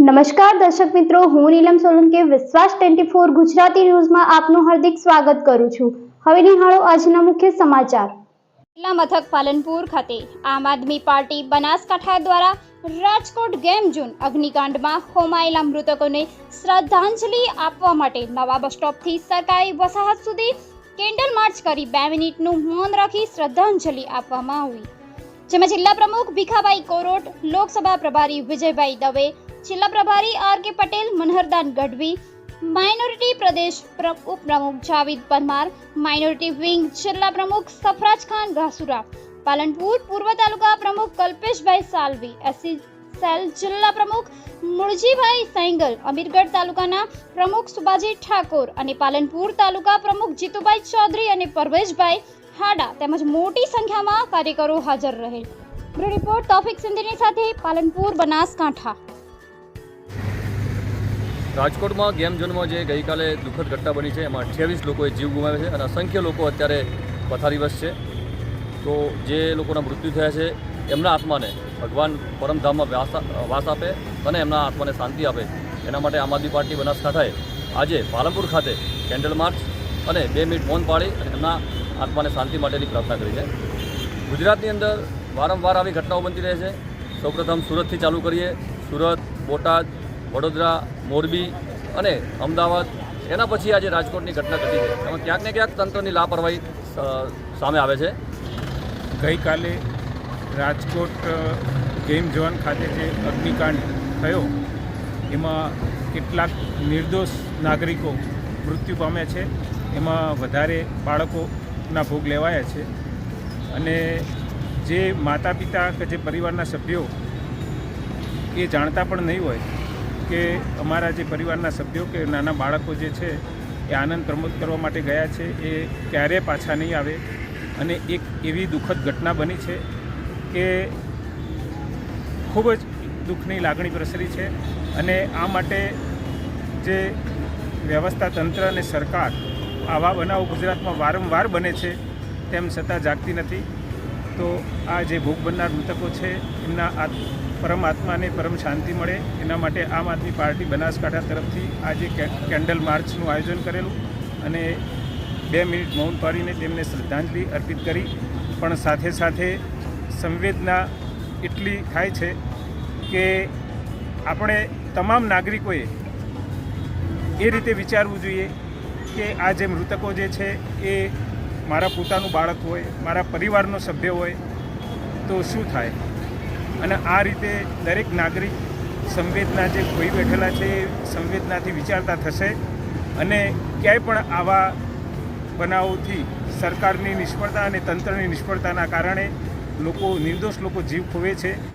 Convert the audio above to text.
નમસ્કાર દર્શક મિત્રો, હું નીલમ સોલંકી વિશ્વાસ 24 ગુજરાતી ન્યૂઝમાં આપનું હાર્દિક સ્વાગત કરું છું। હવે નિહાળો આજના મુખ્ય સમાચાર। જિલ્લા મથક પાલનપુર ખાતે આમ આદમી પાર્ટી બનાસકાંઠા દ્વારા રાજકોટ ગેમ ઝોન અગ્નિકાંડમાં હોમાયેલા મૃતકોને શ્રદ્ધાંજલિ આપવા માટે નવા બસ સ્ટોપથી સરકારી વસાહત સુધી કેન્ડલ માર્ચ કરી 2 મિનિટનું મૌન રાખી શ્રદ્ધાંજલિ આપવામાં આવી, જેમાં જિલ્લા પ્રમુખ ભીખાભાઈ કોરોટ, લોકસભા પ્રભારી વિજયભાઈ દવે, જિલ્લા પ્રભારી આર.કે. પટેલ, મનહરદાન ગઢવી, માઇનોરિટી પ્રદેશ ઉપપ્રમુખ જાવેદ પરમાર, માઇનોરિટી વિંગ જિલ્લા પ્રમુખ સફરાજ ખાન ઘાસુરા, પાલનપુર પૂર્વ તાલુકા પ્રમુખ કલ્પેશભાઈ સાલવી, એસસી સેલ જિલ્લા પ્રમુખ મુળજીભાઈ સૈંગલ, અમીરગઢ તાલુકાના પ્રમુખ સુબાજી ઠાકોર અને પાલનપુર તાલુકા પ્રમુખ જીતુભાઈ ચૌધરી અને પરવેશભાઈ હાડા તેમજ મોટી સંખ્યામાં કાર્યકરો હાજર રહેલ। બ્યુરો રિપોર્ટ તૌફિક સિંધીની સાથે પાલનપુર, બનાસકાંઠા। રાજકોટમાં ગેમ ઝોનમાં જે ગઈકાલે દુઃખદ ઘટના બની છે, એમાં 28 લોકોએ જીવ ગુમાવ્યા છે અને અસંખ્ય લોકો અત્યારે પથારીવશ છે। તો જે લોકોના મૃત્યુ થયા છે એમના આત્માને ભગવાન પરમધામમાં વાસ આપે અને એમના આત્માને શાંતિ આપે, એના માટે આમ આદમી પાર્ટી બનાસકાંઠાએ આજે પાલનપુર ખાતે કેન્ડલ માર્ચ અને 2 મિનિટ મૌન પાળી અને એમના આત્માને શાંતિ માટેની પ્રાર્થના કરી છે। ગુજરાતની અંદર વારંવાર આવી ઘટનાઓ બનતી રહે છે। સૌપ્રથમ સુરતથી ચાલુ કરીએ, સુરત, બોટાદ, વડોદરા, મોરબી અને અમદાવાદ, એના પછી આજે રાજકોટની ઘટના ઘટી છે। એમાં ક્યાંક ને ક્યાંક તંત્રની લાપરવાહી સામે આવે છે। ગઈકાલે રાજકોટ ગેમ ઝોન ખાતે જે અગ્નિકાંડ થયો એમાં કેટલાક નિર્દોષ નાગરિકો મૃત્યુ પામ્યા છે, એમાં વધારે બાળકોના ભોગ લેવાયા છે અને જે માતા પિતા કે જે પરિવારના સભ્યો એ જાણતા પણ નહીં હોય કે અમારા જે પરિવારના સભ્યો કે નાના બાળકો જે છે એ આનંદ પ્રમોદ કરવા માટે ગયા છે, એ ક્યારેય પાછા નહીં આવે અને એક એવી દુઃખદ ઘટના બની છે કે ખૂબ જ દુઃખની લાગણી પ્રસરી છે અને આ માટે જે વ્યવસ્થા તંત્ર અને સરકાર આવા બનાવો ગુજરાતમાં વારંવાર બને છે તેમ છતાં જાગતી નથી। તો આ જે ભોગ બનનાર મૃતકો છે એમના પરમ આત્માને પરમ શાંતિ મળે એના માટે આમ આદમી પાર્ટી બનાસકાંઠા તરફથી આજે કેન્ડલ માર્ચનું આયોજન કરેલું અને 2 મિનિટ મૌન પાડીને તેમને શ્રદ્ધાંજલિ અર્પિત કરી, પણ સાથે સાથે સંવેદના એટલી થાય છે કે આપણે તમામ નાગરિકોએ એ રીતે વિચારવું જોઈએ કે આ જે મૃતકો જે છે એ મારા પોતાનું બાળક હોય, મારા પરિવારનો સભ્ય હોય તો શું થાય, અને આ રીતે દરેક નાગરિક સંવેદના જે ખોઈ બેઠેલા છે એ સંવેદનાથી વિચારતા થશે અને ક્યાંય પણ આવા બનાવોથી સરકારની નિષ્ફળતા અને તંત્રની નિષ્ફળતાના કારણે નિર્દોષ લોકો જીવ ખોવે છે।